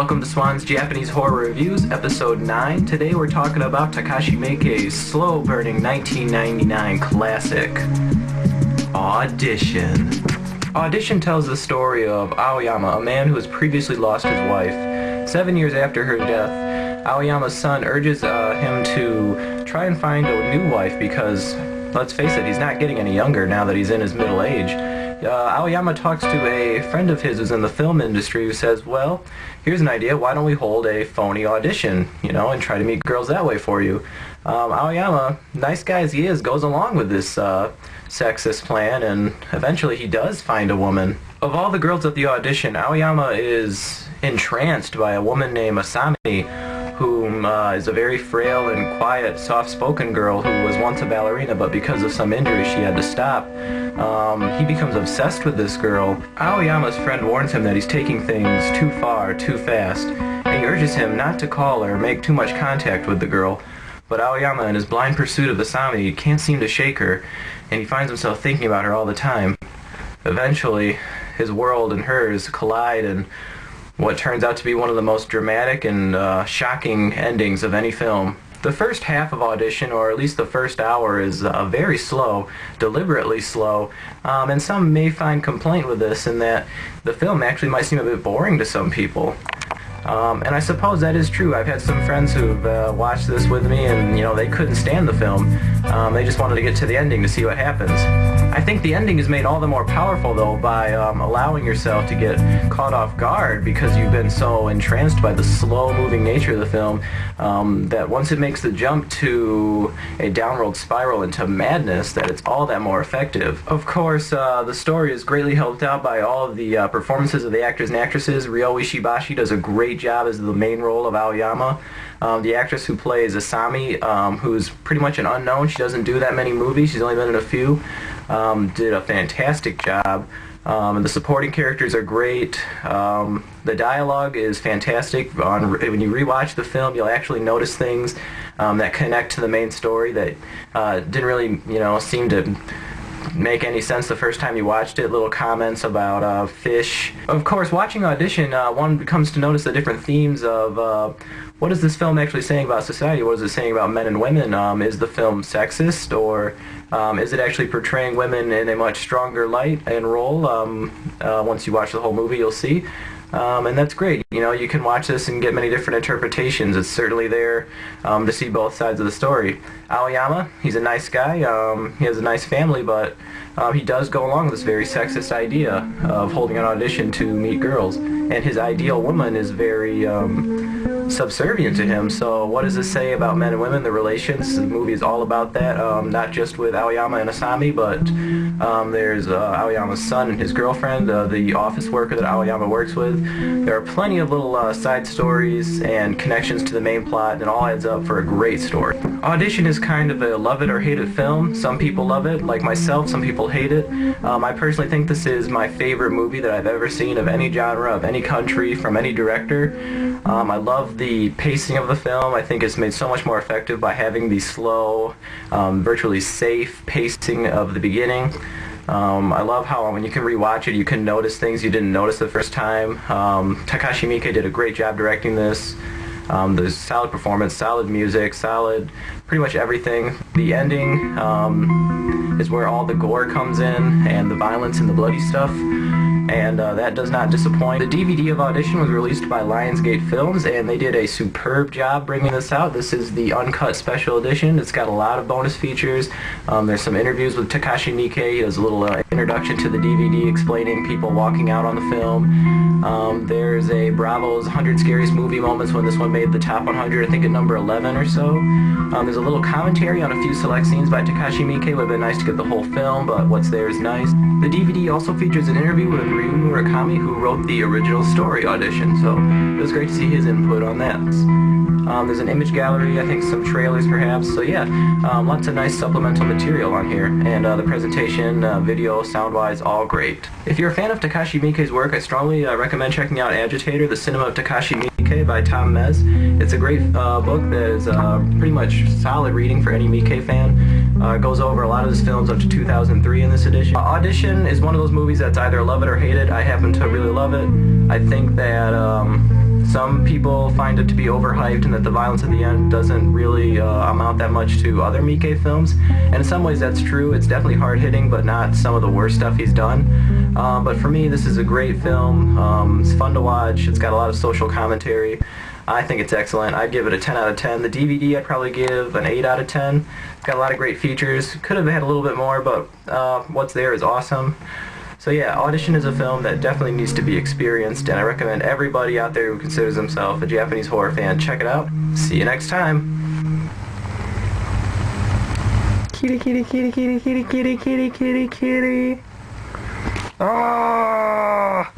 Welcome to Swan's Japanese Horror Reviews, Episode 9. Today we're talking about Takashi Miike's slow-burning 1999 classic, Audition. Audition tells the story of Aoyama, a man who has previously lost his wife. 7 years after her death, Aoyama's son urges him to try and find a new wife because, let's face it, he's not getting any younger now that he's in his middle age. Aoyama talks to a friend of his who's in the film industry who says, well, here's an idea, why don't we hold a phony audition, and try to meet girls that way for you. Aoyama, nice guy as he is, goes along with this sexist plan, and eventually he does find a woman. Of all the girls at the audition, Aoyama is entranced by a woman named Asami, whom is a very frail and quiet, soft-spoken girl who was once a ballerina, but because of some injury she had to stop. He becomes obsessed with this girl. Aoyama's friend warns him that he's taking things too far, too fast, and he urges him not to call or make too much contact with the girl. But Aoyama, in his blind pursuit of Asami, can't seem to shake her, and he finds himself thinking about her all the time. Eventually, his world and hers collide in what turns out to be one of the most dramatic and shocking endings of any film. The first half of Audition, or at least the first hour, is very slow, deliberately slow, and some may find complaint with this in that the film actually might seem a bit boring to some people. And I suppose that is true. I've had some friends who've watched this with me and, they couldn't stand the film. They just wanted to get to the ending to see what happens. I think the ending is made all the more powerful, though, by allowing yourself to get caught off guard because you've been so entranced by the slow-moving nature of the film that once it makes the jump to a downward spiral into madness, that it's all that more effective. Of course, the story is greatly helped out by all of the performances of the actors and actresses. Ryo Ishibashi does a great job as the main role of Aoyama. The actress who plays Asami, who's pretty much an unknown, she doesn't do that many movies, she's only been in a few, did a fantastic job. And the supporting characters are great. The dialogue is fantastic. When you rewatch the film, you'll actually notice things that connect to the main story that didn't really, seem to make any sense the first time you watched it. Little comments about fish. Of course, watching Audition, one comes to notice the different themes of what is this film actually saying about society? What is it saying about men and women? Is the film sexist, or is it actually portraying women in a much stronger light and role? Once you watch the whole movie, you'll see. And that's great. You can watch this and get many different interpretations. It's certainly there to see both sides of the story. Aoyama, he's a nice guy. He has a nice family, but he does go along with this very sexist idea of holding an audition to meet girls. And his ideal woman is very subservient to him. So what does this say about men and women, the relations? The movie is all about that, not just with Aoyama and Asami, but there's Aoyama's son and his girlfriend, the office worker that Aoyama works with. There are plenty of little side stories and connections to the main plot, and it all adds up for a great story. Audition is kind of a love it or hate it film. Some people love it, like myself, some people hate it. I personally think this is my favorite movie that I've ever seen of any genre, of any country, from any director. I love the pacing of the film. I think it's made so much more effective by having the slow, virtually safe pacing of the beginning. I love how when you can rewatch it, you can notice things you didn't notice the first time. Takashi Miike did a great job directing this. There's solid performance, solid music, solid pretty much everything. The ending is where all the gore comes in, and the violence and the bloody stuff. And that does not disappoint. The DVD of Audition was released by Lionsgate Films, and they did a superb job bringing this out. This is the uncut special edition. It's got a lot of bonus features. There's some interviews with Takashi Miike. He does a little introduction to the DVD explaining people walking out on the film. There's a Bravo's 100 Scariest Movie Moments when this one made the top 100, I think at number 11 or so. There's a little commentary on a few select scenes by Takashi Miike. It would have been nice to get the whole film, but what's there is nice. The DVD also features an interview with Ryu Murakami, who wrote the original story Audition, so it was great to see his input on that. There's an image gallery, I think some trailers perhaps, so yeah, lots of nice supplemental material on here, and the presentation, video, sound-wise, all great. If you're a fan of Takashi Miike's work, I strongly recommend checking out Agitator, The Cinema of Takashi Miike by Tom Mez. It's a great book that is pretty much solid reading for any Miike fan. It goes over a lot of his films up to 2003 in this edition. Audition is one of those movies that's either love it or hate it. I happen to really love it. I think that some people find it to be overhyped and that the violence at the end doesn't really amount that much to other Miike films. And in some ways that's true. It's definitely hard-hitting, but not some of the worst stuff he's done. But for me, this is a great film. It's fun to watch. It's got a lot of social commentary. I think it's excellent. I'd give it a 10 out of 10. The DVD I'd probably give an 8 out of 10. It's got a lot of great features. Could have had a little bit more, but what's there is awesome. So yeah, Audition is a film that definitely needs to be experienced, and I recommend everybody out there who considers himself a Japanese horror fan check it out. See you next time. Kitty, kitty, kitty, kitty, kitty, kitty, kitty, kitty, kitty. Ah!